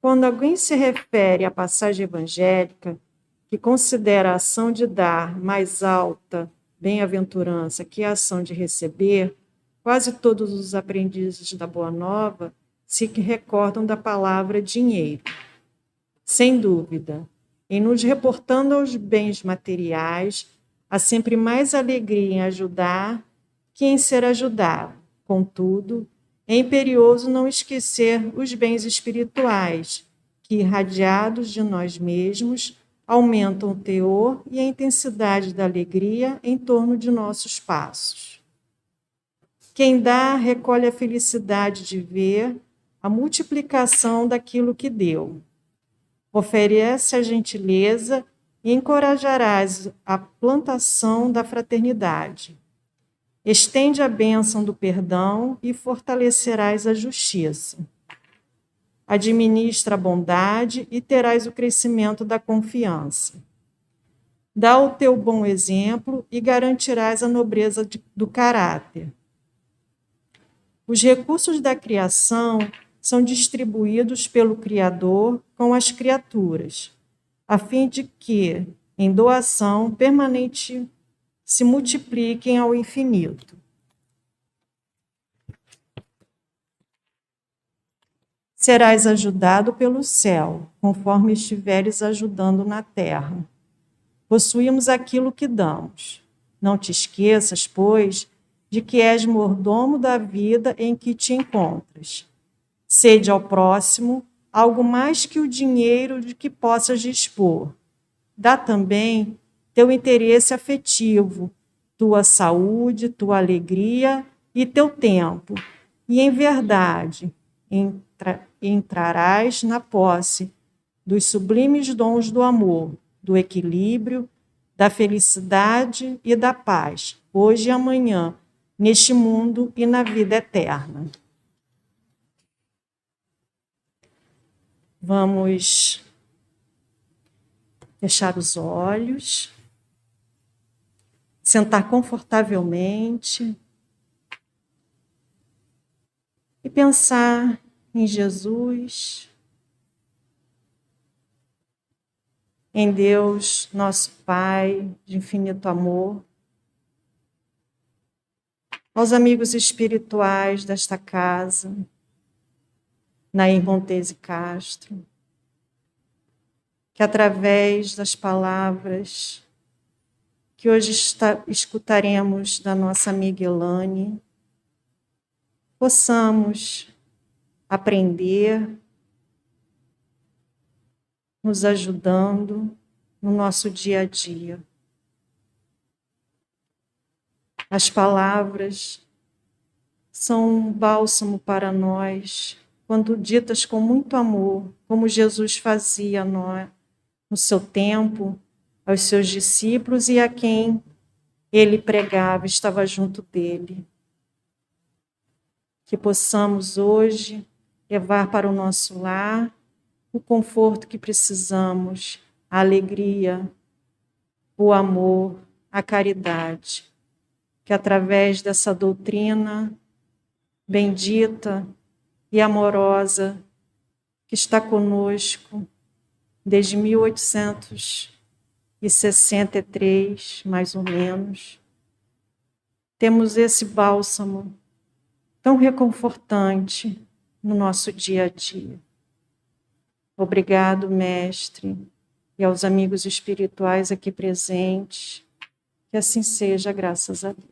Quando alguém se refere à passagem evangélica, que considera a ação de dar mais alta bem-aventurança que a ação de receber, quase todos os aprendizes da Boa Nova se recordam da palavra dinheiro. Sem dúvida, em nos reportando aos bens materiais, há sempre mais alegria em ajudar que em ser ajudado. Contudo, é imperioso não esquecer os bens espirituais, que, irradiados de nós mesmos, aumentam o teor e a intensidade da alegria em torno de nossos passos. Quem dá, recolhe a felicidade de ver a multiplicação daquilo que deu. Oferece a gentileza e encorajarás a plantação da fraternidade. Estende a bênção do perdão e fortalecerás a justiça. Administra a bondade e terás o crescimento da confiança. Dá o teu bom exemplo e garantirás a nobreza do caráter. Os recursos da criação são distribuídos pelo Criador com as criaturas, a fim de que, em doação permanente, se multipliquem ao infinito. Serás ajudado pelo céu, conforme estiveres ajudando na terra. Possuímos aquilo que damos. Não te esqueças, pois, de que és mordomo da vida em que te encontras. Cede ao próximo algo mais que o dinheiro de que possas dispor. Dá também teu interesse afetivo, tua saúde, tua alegria e teu tempo. E, em verdade, entrarás na posse dos sublimes dons do amor, do equilíbrio, da felicidade e da paz, hoje e amanhã, neste mundo e na vida eterna. Vamos fechar os olhos, sentar confortavelmente e pensar em Jesus, em Deus, nosso Pai de infinito amor, aos amigos espirituais desta casa, Nair Montese Castro, que através das palavras que hoje escutaremos da nossa amiga Elane, possamos aprender, nos ajudando no nosso dia a dia. As palavras são um bálsamo para nós, quando ditas com muito amor, como Jesus fazia no seu tempo, aos seus discípulos e a quem ele pregava, estava junto dele. Que possamos hoje levar para o nosso lar o conforto que precisamos, a alegria, o amor, a caridade. Que através dessa doutrina bendita e amorosa que está conosco desde 1863, mais ou menos, temos esse bálsamo tão reconfortante no nosso dia a dia. Obrigado, mestre, e aos amigos espirituais aqui presentes, que assim seja, graças a Deus.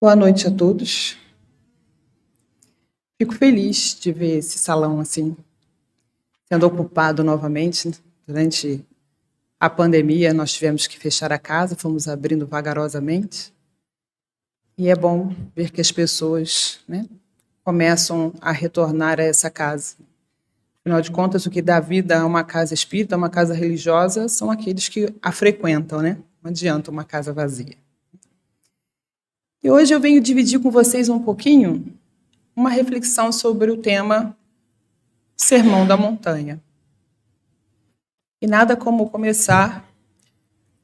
Boa noite a todos. Fico feliz de ver esse salão assim, sendo ocupado novamente. Durante a pandemia, nós tivemos que fechar a casa, fomos abrindo vagarosamente. E é bom ver que as pessoas, começam a retornar a essa casa. Afinal de contas, o que dá vida a uma casa espírita, a uma casa religiosa, são aqueles que a frequentam, Não adianta uma casa vazia. E hoje eu venho dividir com vocês um pouquinho uma reflexão sobre o tema Sermão da Montanha. E nada como começar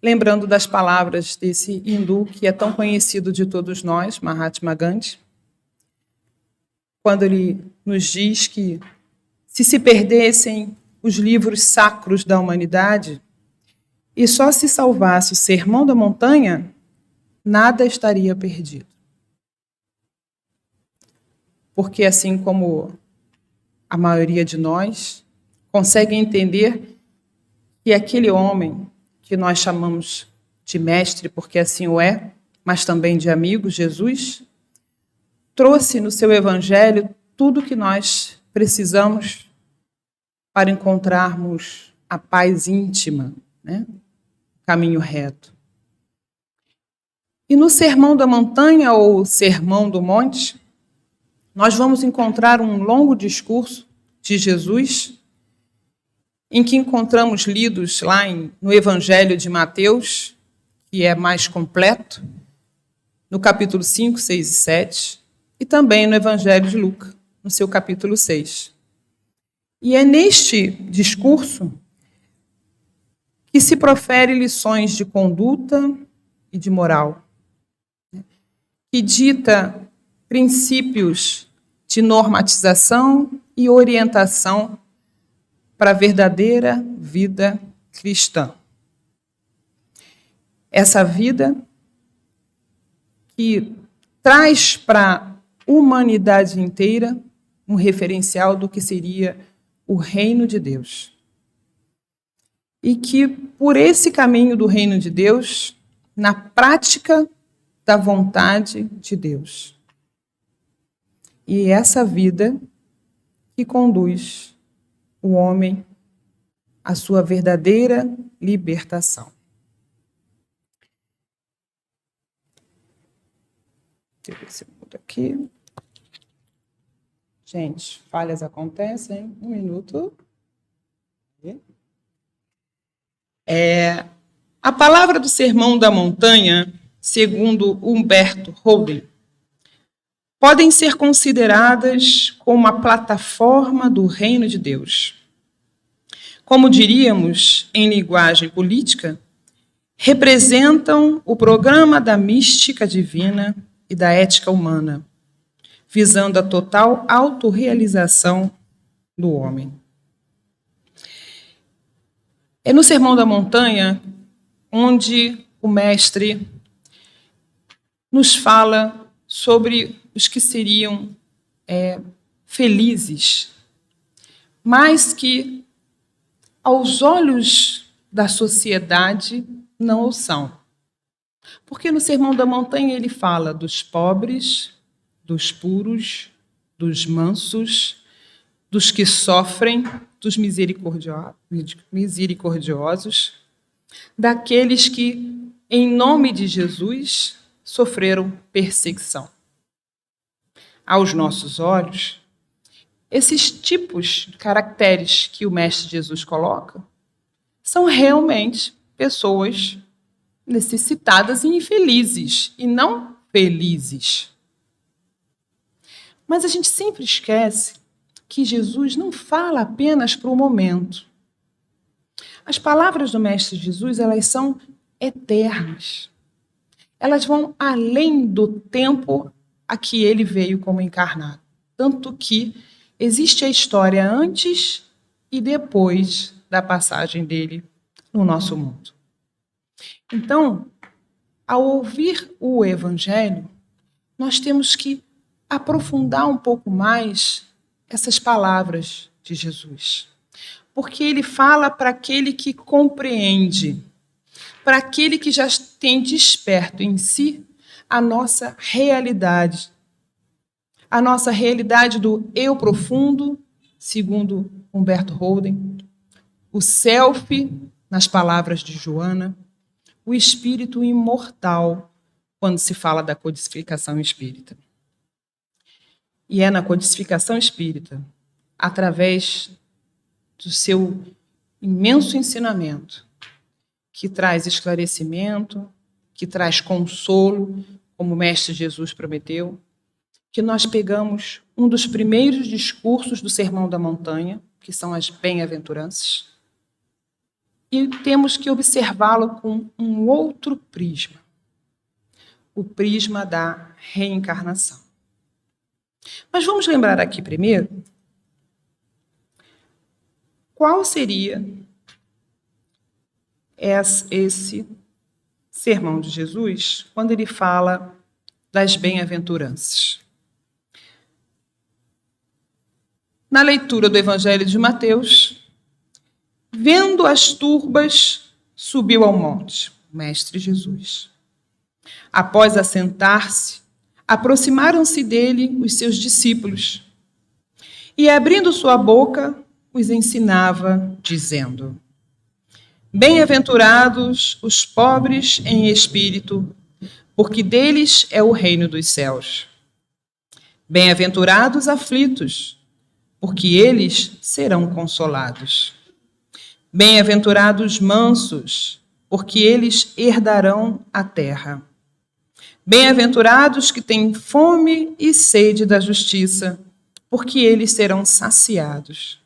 lembrando das palavras desse hindu que é tão conhecido de todos nós, Mahatma Gandhi, quando ele nos diz que se perdessem os livros sacros da humanidade e só se salvasse o Sermão da Montanha, nada estaria perdido. Porque, assim como a maioria de nós consegue entender que aquele homem que nós chamamos de mestre, porque assim o é, mas também de amigo, Jesus, trouxe no seu evangelho tudo que nós precisamos para encontrarmos a paz íntima, né? Caminho reto. E no Sermão da Montanha, ou Sermão do Monte, nós vamos encontrar um longo discurso de Jesus, em que encontramos lidos lá no Evangelho de Mateus, que é mais completo, no capítulo 5, 6 e 7, e também no Evangelho de Lucas, no seu capítulo 6. E é neste discurso que se profere lições de conduta e de moral, que dita princípios de normatização e orientação para a verdadeira vida cristã. Essa vida que traz para a humanidade inteira um referencial do que seria o reino de Deus. E que, por esse caminho do reino de Deus, na prática da vontade de Deus. E essa vida que conduz o homem à sua verdadeira libertação. Deixa eu ver se muda aqui. Gente, falhas acontecem. Um minuto. A palavra do Sermão da Montanha, segundo Humberto Holden, podem ser consideradas como a plataforma do reino de Deus. Como diríamos em linguagem política, representam o programa da mística divina e da ética humana, visando a total autorrealização do homem. É no Sermão da Montanha onde o mestre nos fala sobre os que seriam felizes, mas que, aos olhos da sociedade, não o são. Porque no Sermão da Montanha ele fala dos pobres, dos puros, dos mansos, dos que sofrem, dos misericordiosos, daqueles que, em nome de Jesus, sofreram perseguição. Aos nossos olhos, esses tipos de caracteres que o Mestre Jesus coloca são realmente pessoas necessitadas e infelizes, e não felizes. Mas a gente sempre esquece que Jesus não fala apenas para o momento. As palavras do Mestre Jesus, elas são eternas. Elas vão além do tempo a que ele veio como encarnado. Tanto que existe a história antes e depois da passagem dele no nosso mundo. Então, ao ouvir o Evangelho, nós temos que aprofundar um pouco mais essas palavras de Jesus. Porque ele fala para aquele que compreende, para aquele que já tem desperto em si a nossa realidade. A nossa realidade do eu profundo, segundo Humberto Holden, o self, nas palavras de Joana, o espírito imortal, quando se fala da codificação espírita. E é na codificação espírita, através do seu imenso ensinamento, que traz esclarecimento, que traz consolo, como o Mestre Jesus prometeu, que nós pegamos um dos primeiros discursos do Sermão da Montanha, que são as bem-aventuranças, e temos que observá-lo com um outro prisma, o prisma da reencarnação. Mas vamos lembrar aqui primeiro qual seria esse sermão de Jesus quando ele fala das bem-aventuranças. Na leitura do Evangelho de Mateus, vendo as turbas, subiu ao monte, o Mestre Jesus. Após assentar-se, aproximaram-se dele os seus discípulos, e abrindo sua boca, os ensinava, dizendo: Bem-aventurados os pobres em espírito, porque deles é o reino dos céus. Bem-aventurados aflitos, porque eles serão consolados. Bem-aventurados mansos, porque eles herdarão a terra. Bem-aventurados que têm fome e sede da justiça, porque eles serão saciados.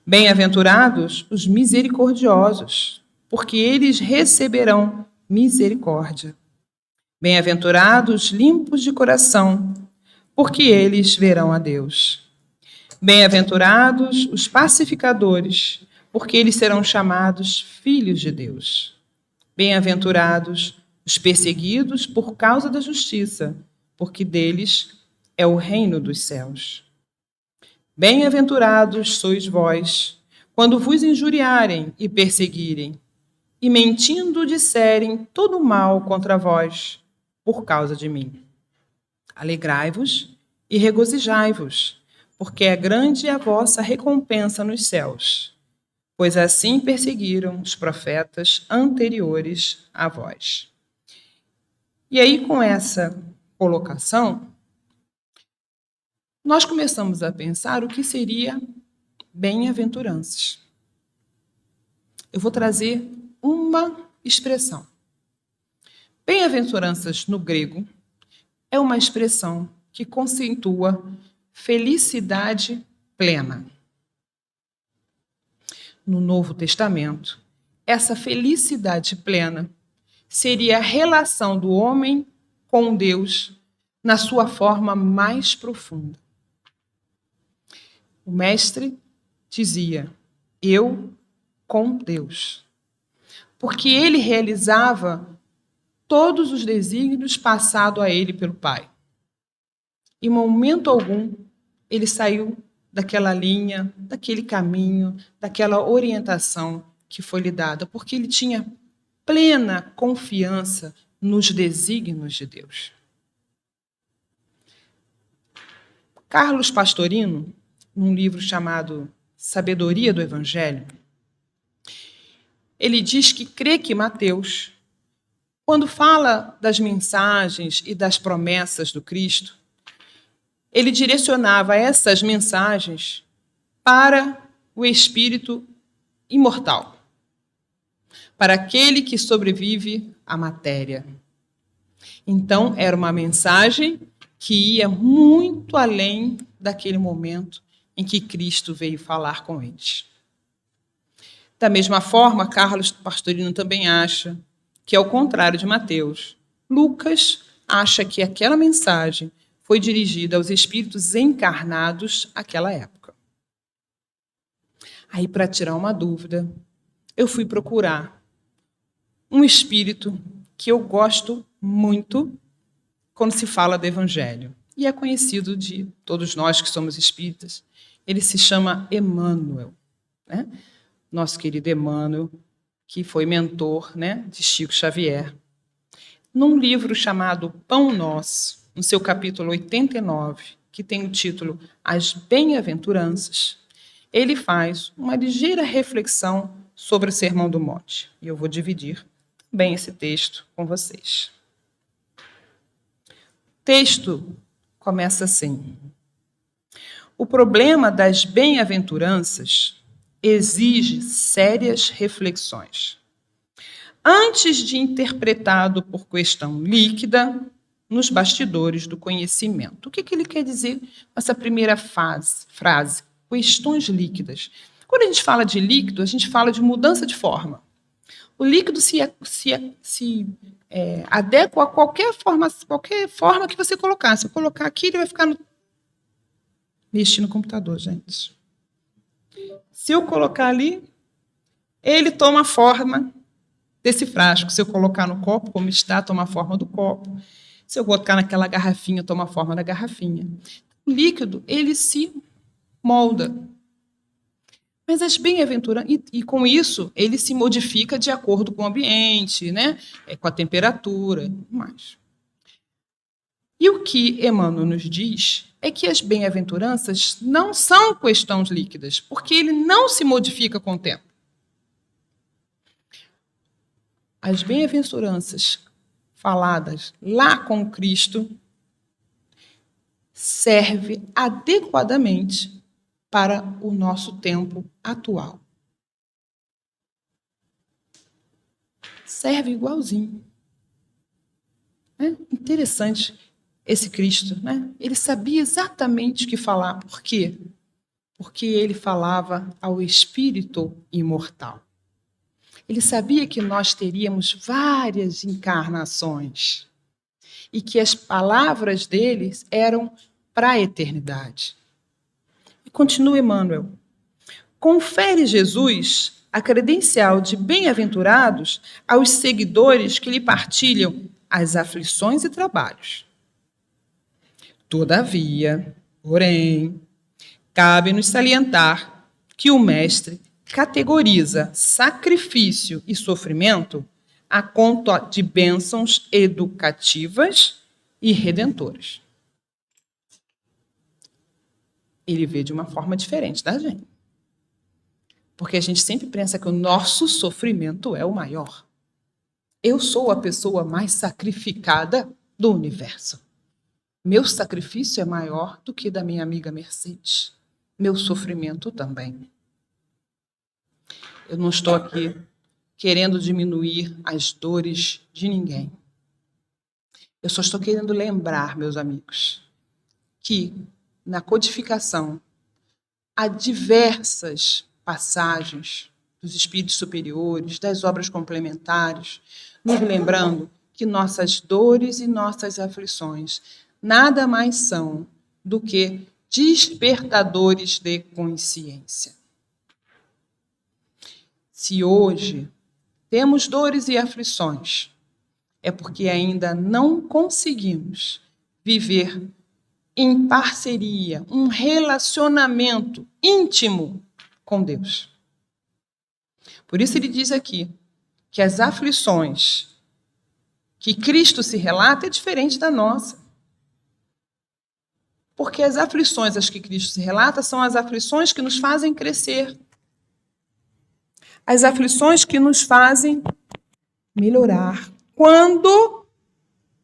Bem-aventurados os misericordiosos, porque eles receberão misericórdia. Bem-aventurados limpos de coração, porque eles verão a Deus. Bem-aventurados os pacificadores, porque eles serão chamados filhos de Deus. Bem-aventurados os perseguidos por causa da justiça, porque deles é o reino dos céus. Bem-aventurados sois vós, quando vos injuriarem e perseguirem, e mentindo disserem todo mal contra vós, por causa de mim. Alegrai-vos e regozijai-vos, porque é grande a vossa recompensa nos céus, pois assim perseguiram os profetas anteriores a vós. E aí, com essa colocação, nós começamos a pensar o que seria bem-aventuranças. Eu vou trazer uma expressão. Bem-aventuranças no grego é uma expressão que conceitua felicidade plena. No Novo Testamento, essa felicidade plena seria a relação do homem com Deus na sua forma mais profunda. O Mestre dizia, eu com Deus. Porque ele realizava todos os desígnios passados a ele pelo Pai. Em momento algum, ele saiu daquela linha, daquele caminho, daquela orientação que foi lhe dada, porque ele tinha plena confiança nos desígnios de Deus. Carlos Pastorino, num livro chamado Sabedoria do Evangelho, ele diz que crê que Mateus, quando fala das mensagens e das promessas do Cristo, ele direcionava essas mensagens para o espírito imortal, para aquele que sobrevive à matéria. Então, era uma mensagem que ia muito além daquele momento em que Cristo veio falar com eles. Da mesma forma, Carlos Pastorino também acha que, ao contrário de Mateus, Lucas acha que aquela mensagem foi dirigida aos espíritos encarnados àquela época. Aí, para tirar uma dúvida, eu fui procurar um espírito que eu gosto muito quando se fala do Evangelho. E é conhecido de todos nós que somos espíritas. Ele se chama Emmanuel, né? Nosso querido Emmanuel, que foi mentor, né, de Chico Xavier. Num livro chamado Pão Nosso, no seu capítulo 89, que tem o título As Bem-aventuranças, ele faz uma ligeira reflexão sobre o Sermão do Monte. E eu vou dividir bem esse texto com vocês. O texto começa assim. O problema das bem-aventuranças exige sérias reflexões. Antes de interpretado por questão líquida, nos bastidores do conhecimento. O que ele quer dizer com essa primeira frase? Questões líquidas. Quando a gente fala de líquido, a gente fala de mudança de forma. O líquido se adequa a qualquer forma que você colocar. Se eu colocar aqui, ele vai ficar mexer no computador, gente. Se eu colocar ali, ele toma a forma desse frasco. Se eu colocar no copo, como está, toma a forma do copo. Se eu colocar naquela garrafinha, toma a forma da garrafinha. O líquido, ele se molda. Mas as bem-aventuranças, e com isso, ele se modifica de acordo com o ambiente, né? Com a temperatura, mais. E o que Emmanuel nos diz é que as bem-aventuranças não são questões líquidas, porque ele não se modifica com o tempo. As bem-aventuranças faladas lá com Cristo serve adequadamente para o nosso tempo atual. Serve igualzinho. É interessante esse Cristo, né? Ele sabia exatamente o que falar. Por quê? Porque ele falava ao espírito imortal. Ele sabia que nós teríamos várias encarnações e que as palavras deles eram para a eternidade. E continua Emmanuel. Confere Jesus a credencial de bem-aventurados aos seguidores que lhe partilham as aflições e trabalhos. Todavia, porém, cabe-nos salientar que o Mestre categoriza sacrifício e sofrimento a conta de bênçãos educativas e redentoras. Ele vê de uma forma diferente da gente. Porque a gente sempre pensa que o nosso sofrimento é o maior. Eu sou a pessoa mais sacrificada do universo. Meu sacrifício é maior do que da minha amiga Mercedes. Meu sofrimento também. Eu não estou aqui querendo diminuir as dores de ninguém. Eu só estou querendo lembrar, meus amigos, que na codificação há diversas passagens dos espíritos superiores, das obras complementares, nos lembrando que nossas dores e nossas aflições nada mais são do que despertadores de consciência. Se hoje temos dores e aflições, é porque ainda não conseguimos viver em parceria, um relacionamento íntimo com Deus. Por isso ele diz aqui que as aflições que Cristo se relata é diferente da nossa. Porque as aflições às que Cristo se relata são as aflições que nos fazem crescer. As aflições que nos fazem melhorar quando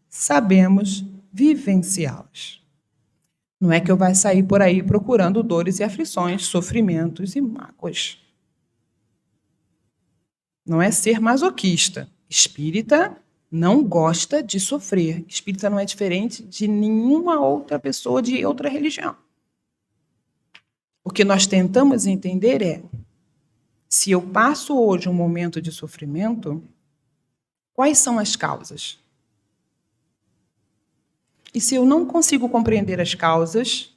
sabemos vivenciá-las. Não é que eu vá sair por aí procurando dores e aflições, sofrimentos e mágoas. Não é ser masoquista. Espírita não gosta de sofrer. Espírita não é diferente de nenhuma outra pessoa de outra religião. O que nós tentamos entender é, se eu passo hoje um momento de sofrimento, quais são as causas? E se eu não consigo compreender as causas,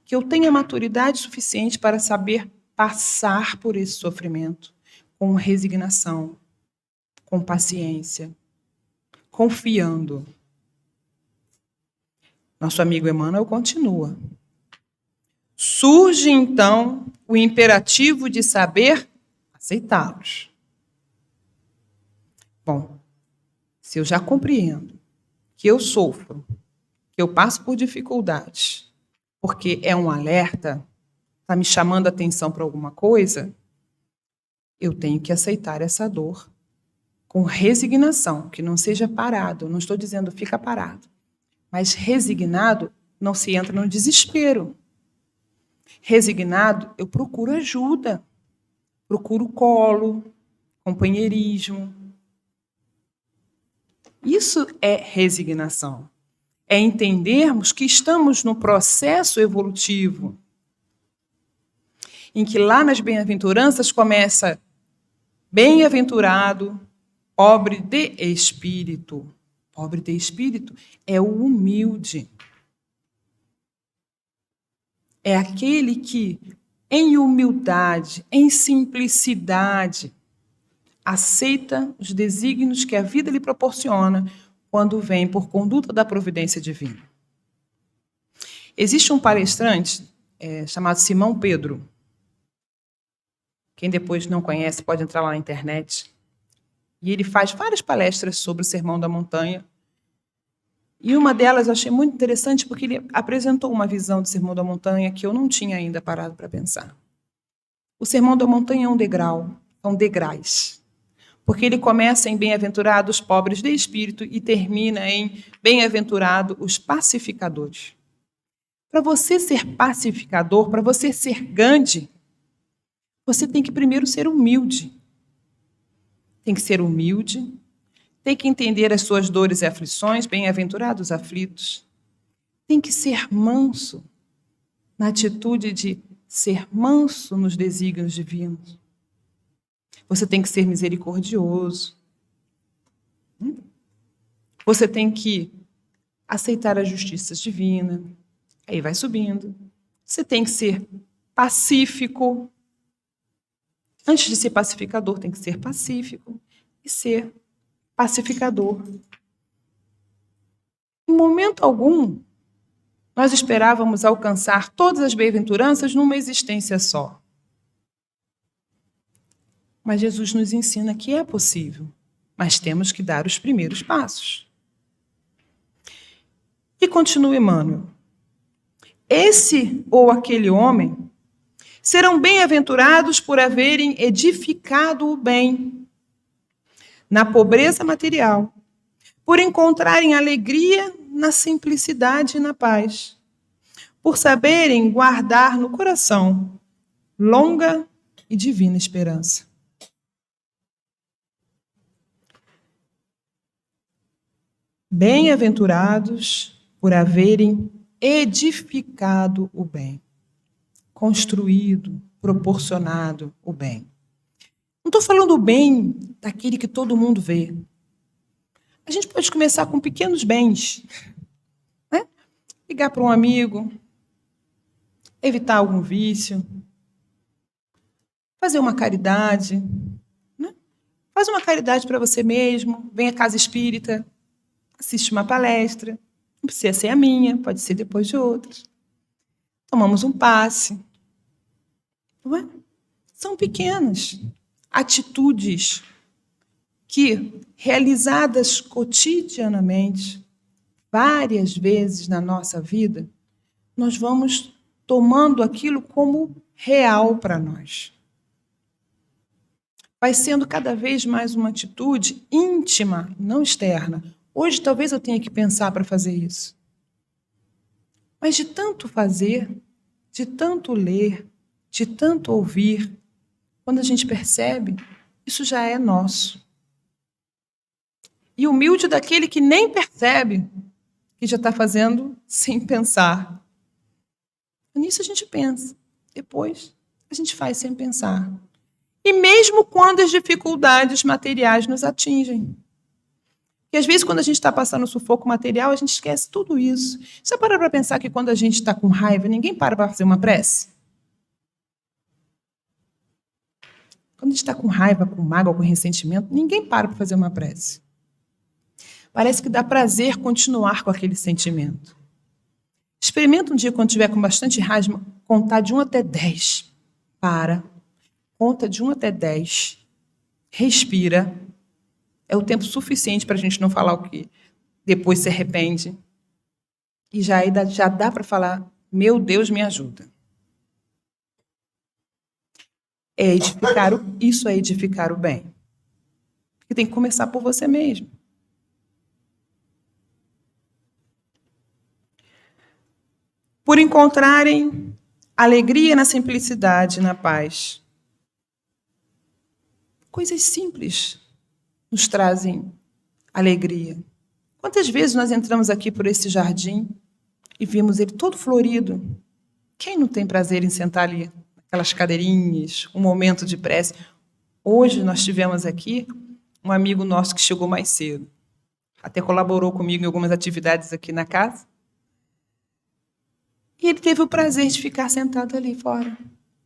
que eu tenha maturidade suficiente para saber passar por esse sofrimento com resignação, com paciência, confiando. Nosso amigo Emmanuel continua. Surge, então, o imperativo de saber aceitá-los. Bom, se eu já compreendo que eu sofro, que eu passo por dificuldades, porque é um alerta, está me chamando a atenção para alguma coisa, eu tenho que aceitar essa dor com resignação, que não seja parado. Não estou dizendo fica parado, mas resignado não se entra no desespero. Resignado, eu procuro ajuda, procuro colo, companheirismo. Isso é resignação. é entendermos que estamos no processo evolutivo, em que lá nas bem-aventuranças começa bem-aventurado, pobre de espírito. Pobre de espírito é o humilde. É aquele que, em humildade, em simplicidade, aceita os desígnios que a vida lhe proporciona quando vem por conduta da providência divina. Existe um palestrante chamado Simão Pedro. Quem depois não conhece pode entrar lá na internet. E ele faz várias palestras sobre o Sermão da Montanha. E uma delas eu achei muito interessante porque ele apresentou uma visão do Sermão da Montanha que eu não tinha ainda parado para pensar. O Sermão da Montanha é um degrau, são degraus. Porque ele começa em bem-aventurado os pobres de espírito e termina em bem-aventurado os pacificadores. Para você ser pacificador, para você ser Gandhi, você tem que primeiro ser humilde. Tem que ser humilde, tem que entender as suas dores e aflições, bem-aventurados aflitos. Tem que ser manso, na atitude de ser manso nos desígnios divinos. Você tem que ser misericordioso. Você tem que aceitar a justiça divina. Aí vai subindo. Você tem que ser pacífico. Antes de ser pacificador, tem que ser pacífico e ser pacificador. Em momento algum, nós esperávamos alcançar todas as bem-aventuranças numa existência só. Mas Jesus nos ensina que é possível, mas temos que dar os primeiros passos. E continua Emmanuel. Esse ou aquele homem serão bem-aventurados por haverem edificado o bem na pobreza material, por encontrarem alegria na simplicidade e na paz, por saberem guardar no coração longa e divina esperança. Bem-aventurados por haverem edificado o bem, construído, proporcionado o bem. Não estou falando o bem daquele que todo mundo vê. A gente pode começar com pequenos bens, né? Ligar para um amigo, evitar algum vício, fazer uma caridade, né? Faz uma caridade para você mesmo, vem à casa espírita, assiste uma palestra, não precisa ser a minha, pode ser depois de outras. Tomamos um passe. Não é? São pequenas atitudes que, realizadas cotidianamente, várias vezes na nossa vida, nós vamos tomando aquilo como real para nós. Vai sendo cada vez mais uma atitude íntima, não externa. Hoje talvez eu tenha que pensar para fazer isso. Mas de tanto fazer, de tanto ler, de tanto ouvir, quando a gente percebe, isso já é nosso. E humilde daquele que nem percebe que já está fazendo sem pensar. Nisso a gente pensa, depois a gente faz sem pensar. E mesmo quando as dificuldades materiais nos atingem. E às vezes, quando a gente está passando sufoco material, a gente esquece tudo isso. Você para para pensar que quando a gente está com raiva, ninguém para fazer uma prece? Quando a gente está com raiva, com mágoa, com ressentimento, ninguém para fazer uma prece. Parece que dá prazer continuar com aquele sentimento. Experimenta um dia, quando estiver com bastante raiva, contar de 1 até 10. Para. Conta de 1 até 10. Respira. É o tempo suficiente para a gente não falar o que depois se arrepende. E já dá para falar, meu Deus, me ajuda. Isso é edificar o bem. Porque tem que começar por você mesmo. Por encontrarem alegria na simplicidade e na paz. Coisas simples nos trazem alegria. Quantas vezes nós entramos aqui por esse jardim e vimos ele todo florido? Quem não tem prazer em sentar ali, aquelas cadeirinhas, um momento de prece? Hoje nós tivemos aqui um amigo nosso que chegou mais cedo. Até colaborou comigo em algumas atividades aqui na casa. E ele teve o prazer de ficar sentado ali fora.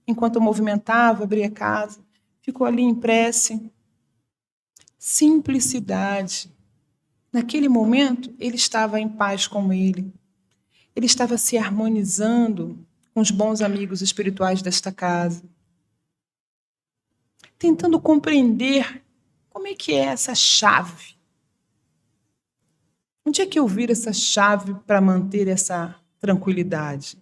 Enquanto eu movimentava, abria a casa, ficou ali em prece. Simplicidade. Naquele momento, ele estava em paz com ele. Ele estava se harmonizando com os bons amigos espirituais desta casa. Tentando compreender como é que é essa chave. Onde é que eu viro essa chave para manter essa tranquilidade?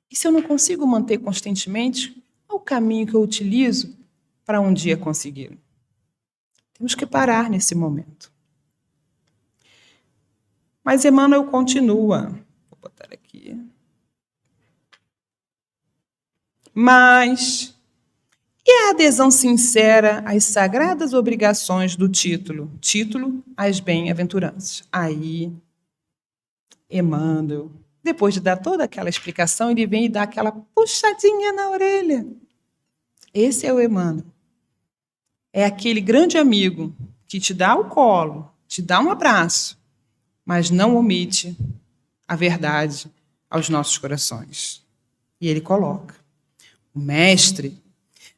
E se eu não consigo manter constantemente, qual o caminho que eu utilizo para um dia conseguir? Temos que parar nesse momento. Mas Emmanuel continua. Vou botar aqui. Mas e a adesão sincera às sagradas obrigações do título? Título às bem-aventuranças. Aí, Emmanuel, depois de dar toda aquela explicação, ele vem e dá aquela puxadinha na orelha. Esse é o Emmanuel. É aquele grande amigo que te dá o colo, te dá um abraço, mas não omite a verdade aos nossos corações. E ele coloca: o mestre,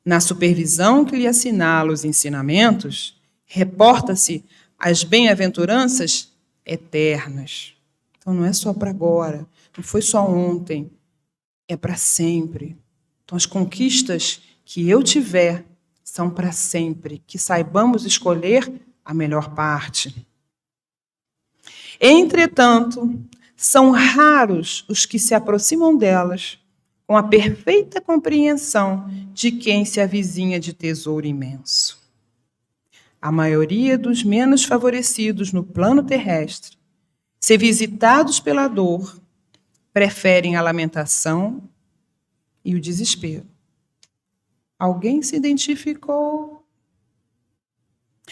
na supervisão que lhe assinala os ensinamentos, reporta-se às bem-aventuranças eternas. Então não é só para agora, não foi só ontem, é para sempre. Então as conquistas que eu tiver são para sempre, que saibamos escolher a melhor parte. Entretanto, são raros os que se aproximam delas com a perfeita compreensão de quem se avizinha de tesouro imenso. A maioria dos menos favorecidos no plano terrestre, se visitados pela dor, preferem a lamentação e o desespero. Alguém se identificou?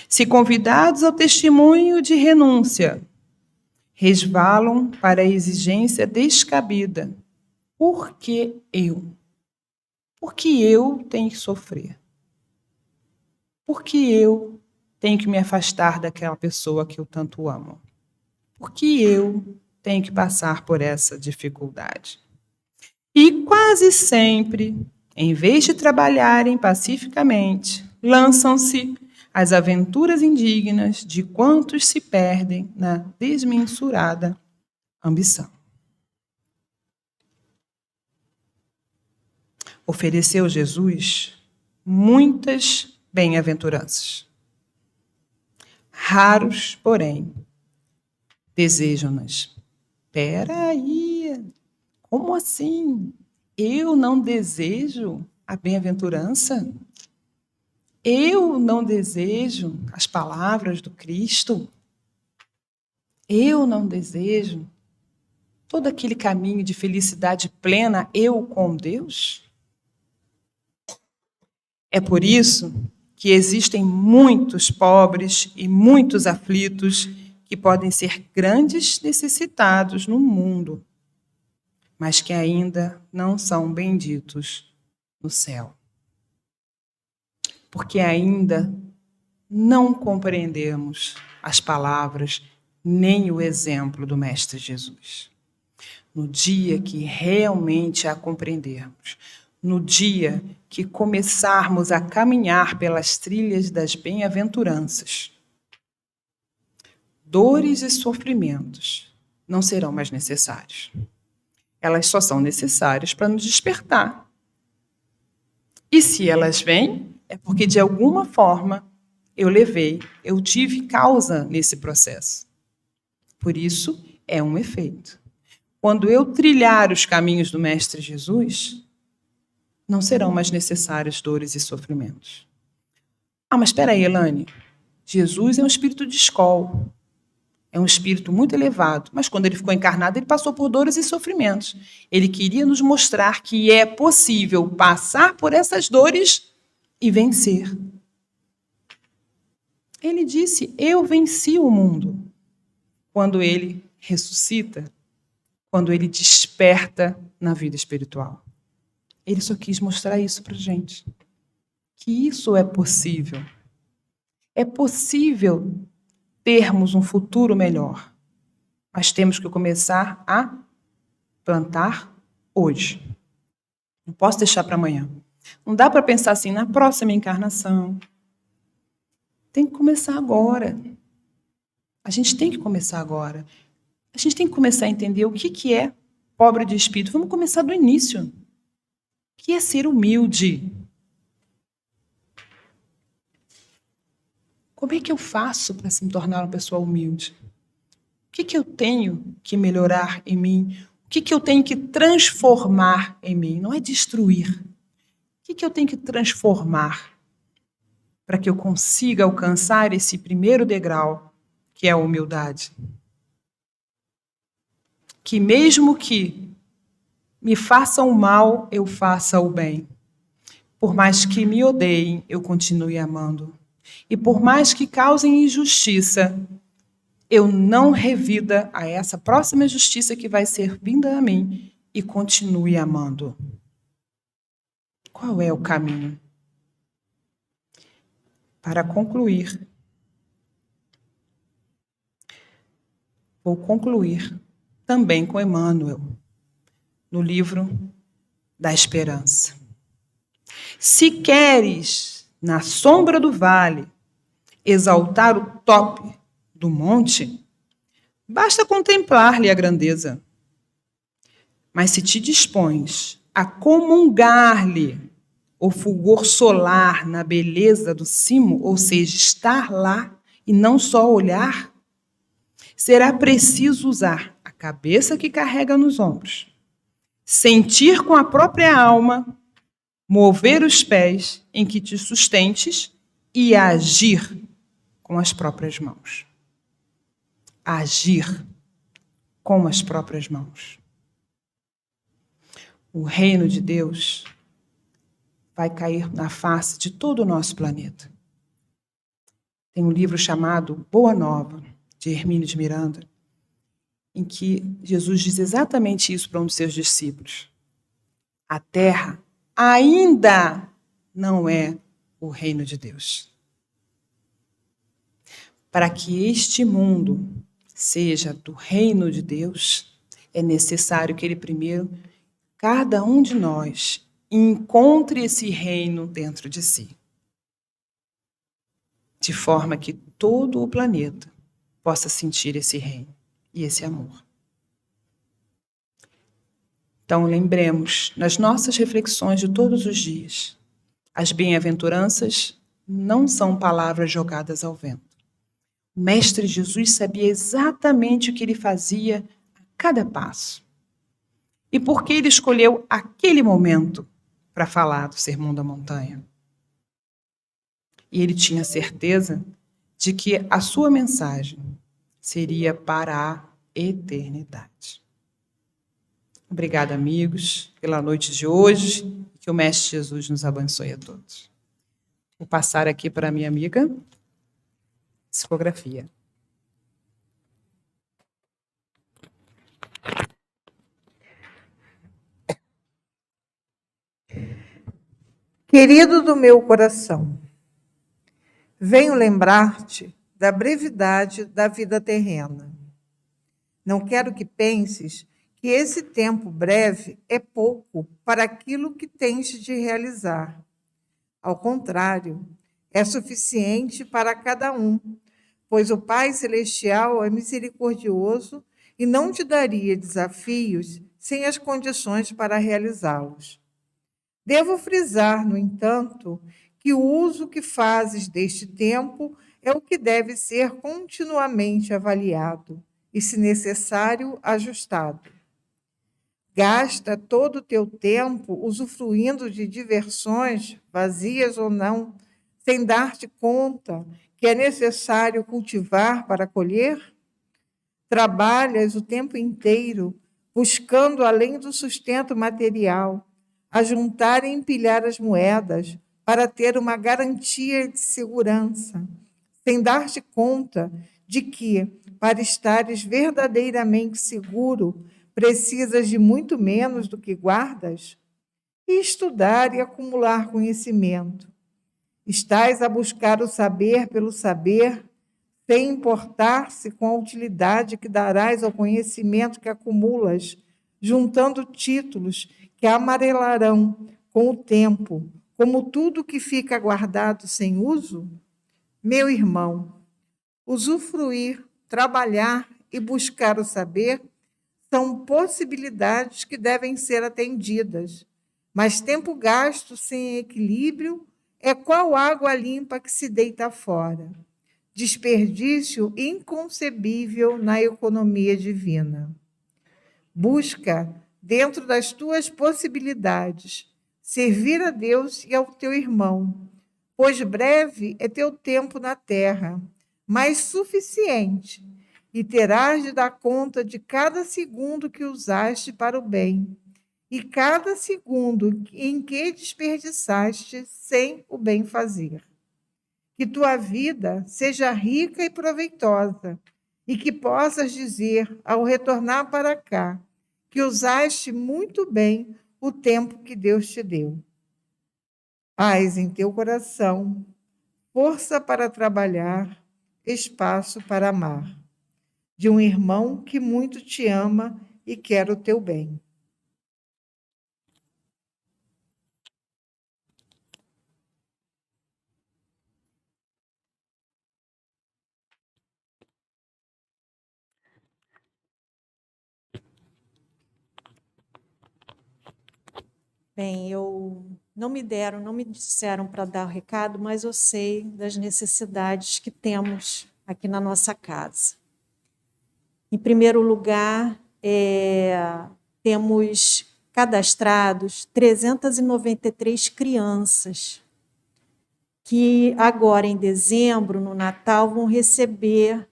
Se convidados ao testemunho de renúncia, resvalam para a exigência descabida. Por que eu? Por que eu tenho que sofrer? Por que eu tenho que me afastar daquela pessoa que eu tanto amo? Por que eu tenho que passar por essa dificuldade? E quase sempre, em vez de trabalharem pacificamente, lançam-se às aventuras indignas de quantos se perdem na desmensurada ambição. Ofereceu Jesus muitas bem-aventuranças. Raros, porém, desejam-nas. Espera aí, como assim? Eu não desejo a bem-aventurança? Eu não desejo as palavras do Cristo? Eu não desejo todo aquele caminho de felicidade plena, eu com Deus? É por isso que existem muitos pobres e muitos aflitos que podem ser grandes necessitados no mundo, mas que ainda não são benditos no céu. Porque ainda não compreendemos as palavras nem o exemplo do Mestre Jesus. No dia que realmente a compreendermos, no dia que começarmos a caminhar pelas trilhas das bem-aventuranças, dores e sofrimentos não serão mais necessários. Elas só são necessárias para nos despertar. E se elas vêm, é porque de alguma forma eu tive causa nesse processo. Por isso, é um efeito. Quando eu trilhar os caminhos do Mestre Jesus, não serão mais necessários dores e sofrimentos. Ah, mas espera aí, Elane. Jesus é um espírito de escola. É um espírito muito elevado. Mas quando ele ficou encarnado, ele passou por dores e sofrimentos. Ele queria nos mostrar que é possível passar por essas dores e vencer. Ele disse, eu venci o mundo. quando ele ressuscita, quando ele desperta na vida espiritual. Ele só quis mostrar isso para a gente. Que isso é possível. É possível termos um futuro melhor. Mas temos que começar a plantar hoje. Não posso deixar para amanhã. Não dá para pensar assim, na próxima encarnação. Tem que começar agora. A gente tem que começar agora. A gente tem que começar a entender o que é pobre de espírito. Vamos começar do início. O que é ser humilde? Como é que eu faço para me tornar uma pessoa humilde? O que eu tenho que melhorar em mim? O que eu tenho que transformar em mim? Não é destruir. O que eu tenho que transformar para que eu consiga alcançar esse primeiro degrau, que é a humildade? Que mesmo que me façam o mal, eu faça o bem. Por mais que me odeiem, eu continue amando. E por mais que causem injustiça, eu não revida a essa próxima justiça que vai ser vinda a mim e continue amando. Qual é o caminho? Para concluir, vou concluir também com Emmanuel, no livro da Esperança. Se queres, na sombra do vale, exaltar o tope do monte, basta contemplar-lhe a grandeza. Mas se te dispões a comungar-lhe o fulgor solar na beleza do cimo, ou seja, estar lá e não só olhar, será preciso usar a cabeça que carrega nos ombros, sentir com a própria alma, mover os pés em que te sustentes e agir com as próprias mãos. Agir com as próprias mãos. O reino de Deus vai cair na face de todo o nosso planeta. Tem um livro chamado Boa Nova, de Hermínio de Miranda, em que Jesus diz exatamente isso para um dos seus discípulos. A terra ainda não é o reino de Deus. Para que este mundo seja do reino de Deus, é necessário que ele primeiro, cada um de nós, encontre esse reino dentro de si. De forma que todo o planeta possa sentir esse reino e esse amor. Então, lembremos, nas nossas reflexões de todos os dias, as bem-aventuranças não são palavras jogadas ao vento. O Mestre Jesus sabia exatamente o que ele fazia a cada passo. E por que ele escolheu aquele momento para falar do Sermão da Montanha? E ele tinha certeza de que a sua mensagem seria para a eternidade. Obrigada, amigos, pela noite de hoje. Que o Mestre Jesus nos abençoe a todos. Vou passar aqui para a minha amiga, psicografia. Querido do meu coração, venho lembrar-te da brevidade da vida terrena. Não quero que penses que esse tempo breve é pouco para aquilo que tens de realizar. Ao contrário, é suficiente para cada um, pois o Pai Celestial é misericordioso e não te daria desafios sem as condições para realizá-los. Devo frisar, no entanto, que o uso que fazes deste tempo é o que deve ser continuamente avaliado e, se necessário, ajustado. Gasta todo o teu tempo usufruindo de diversões, vazias ou não, sem dar-te conta que é necessário cultivar para colher? Trabalhas o tempo inteiro buscando, além do sustento material, a juntar e empilhar as moedas para ter uma garantia de segurança, sem dar-te conta de que, para estares verdadeiramente seguro, precisas de muito menos do que guardas? E estudar e acumular conhecimento. Estás a buscar o saber pelo saber, sem importar-se com a utilidade que darás ao conhecimento que acumulas, juntando títulos que amarelarão com o tempo, como tudo que fica guardado sem uso? Meu irmão, usufruir, trabalhar e buscar o saber são possibilidades que devem ser atendidas, mas tempo gasto sem equilíbrio é qual água limpa que se deita fora. Desperdício inconcebível na economia divina. Busca, dentro das tuas possibilidades, servir a Deus e ao teu irmão, pois breve é teu tempo na terra, mas suficiente, e terás de dar conta de cada segundo que usaste para o bem, e cada segundo em que desperdiçaste sem o bem fazer. Que tua vida seja rica e proveitosa, e que possas dizer, ao retornar para cá, que usaste muito bem o tempo que Deus te deu. Paz em teu coração, força para trabalhar, espaço para amar. De um irmão que muito te ama e quer o teu bem. Bem, não me disseram para dar o recado, mas eu sei das necessidades que temos aqui na nossa casa. Em primeiro lugar, temos cadastrados 393 crianças que agora em dezembro, no Natal, vão receber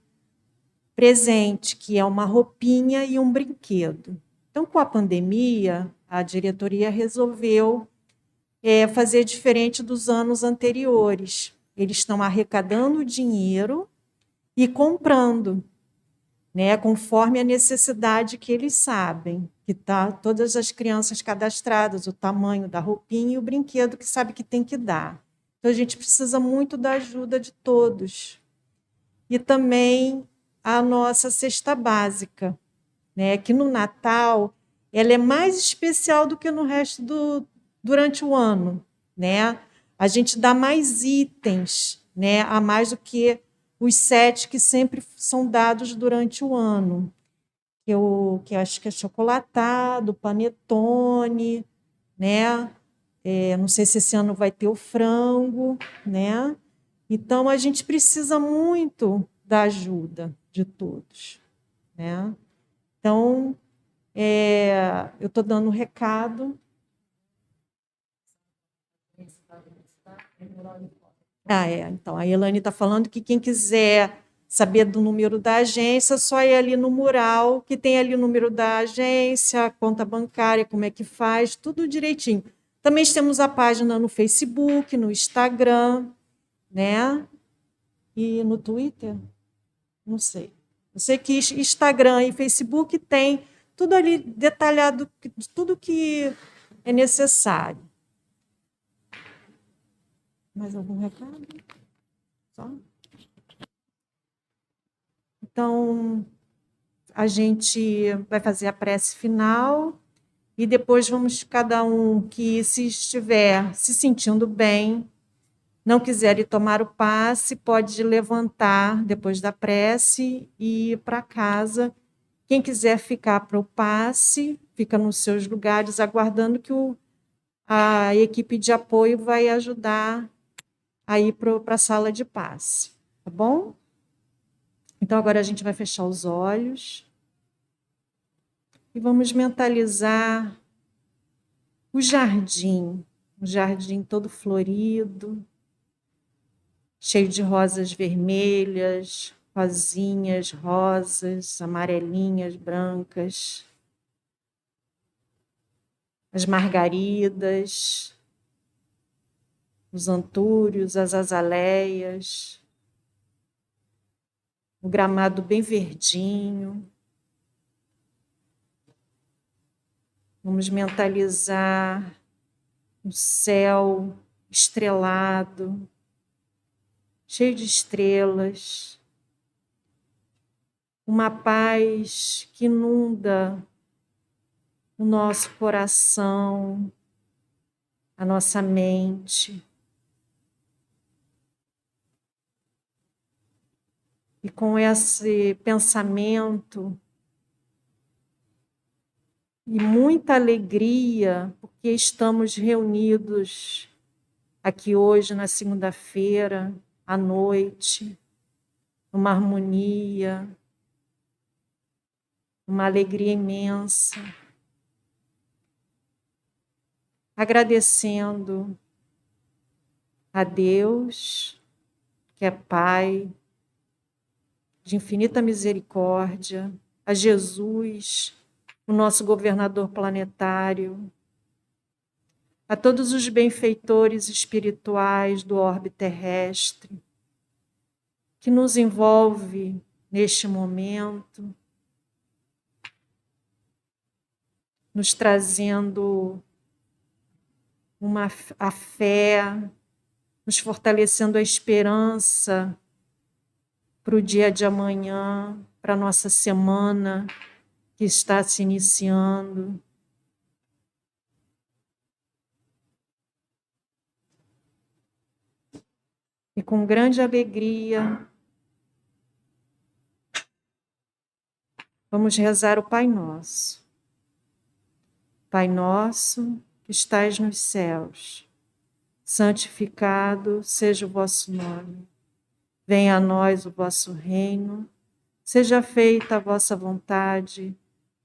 presente, que é uma roupinha e um brinquedo. Então, com a pandemia, a diretoria resolveu fazer diferente dos anos anteriores. Eles estão arrecadando dinheiro e comprando, né, conforme a necessidade que eles sabem, que está todas as crianças cadastradas, o tamanho da roupinha e o brinquedo que sabe que tem que dar. Então, a gente precisa muito da ajuda de todos. E também a nossa cesta básica, né, que no Natal ela é mais especial do que no resto durante o ano, né? A gente dá mais itens, né, a mais do que os 7 que sempre são dados durante o ano. Que acho que é chocolatado, panetone, né? Não sei se esse ano vai ter o frango, né? Então, a gente precisa muito da ajuda de todos, né? Então, eu estou dando um recado. Então, a Elane está falando que quem quiser saber do número da agência, só ir ali no mural, que tem ali o número da agência, a conta bancária, como é que faz, tudo direitinho. Também temos a página no Facebook, no Instagram, né? E no Twitter? Não sei. Eu sei que Instagram e Facebook tem tudo ali detalhado, tudo que é necessário. Mais algum recado? Só? Então, a gente vai fazer a prece final e depois vamos, cada um que se estiver se sentindo bem, não quiser ir tomar o passe, pode levantar depois da prece e ir para casa. Quem quiser ficar para o passe, fica nos seus lugares, aguardando que a equipe de apoio vai ajudar a ir para a sala de passe. Tá bom? Então, agora a gente vai fechar os olhos e vamos mentalizar o jardim, um jardim todo florido, cheio de rosas vermelhas, rosinhas, rosas, amarelinhas, brancas, as margaridas, os antúrios, as azaleias, o gramado bem verdinho. Vamos mentalizar o céu estrelado, cheio de estrelas, uma paz que inunda o nosso coração, a nossa mente. E com esse pensamento e muita alegria, porque estamos reunidos aqui hoje, na segunda-feira, à noite, numa harmonia, uma alegria imensa, agradecendo a Deus, que é Pai, de infinita misericórdia, a Jesus, o nosso governador planetário, a todos os benfeitores espirituais do orbe terrestre, que nos envolve neste momento, nos trazendo a fé, nos fortalecendo a esperança para o dia de amanhã, para a nossa semana que está se iniciando. E com grande alegria, vamos rezar o Pai Nosso. Pai nosso, que estais nos céus, santificado seja o vosso nome. Venha a nós o vosso reino, seja feita a vossa vontade,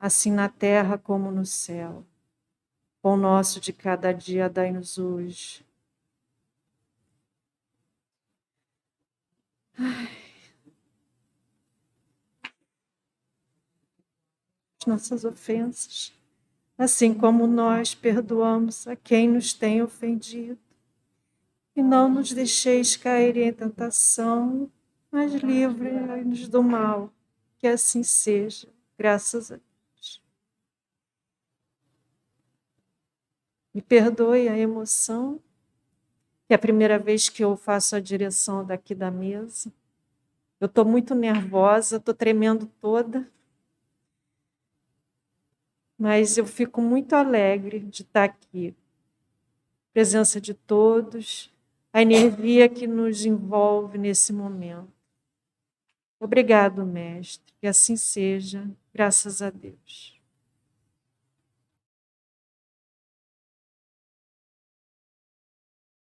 assim na terra como no céu. Pão nosso de cada dia dai-nos hoje. As nossas ofensas, assim como nós perdoamos a quem nos tem ofendido. E não nos deixeis cair em tentação, mas livre-nos do mal. Que assim seja, graças a Deus. Me perdoe a emoção, que é a primeira vez que eu faço a direção daqui da mesa. Eu estou muito nervosa, estou tremendo toda, mas eu fico muito alegre de estar aqui. Presença de todos, a energia que nos envolve nesse momento. Obrigado, mestre, que assim seja, graças a Deus.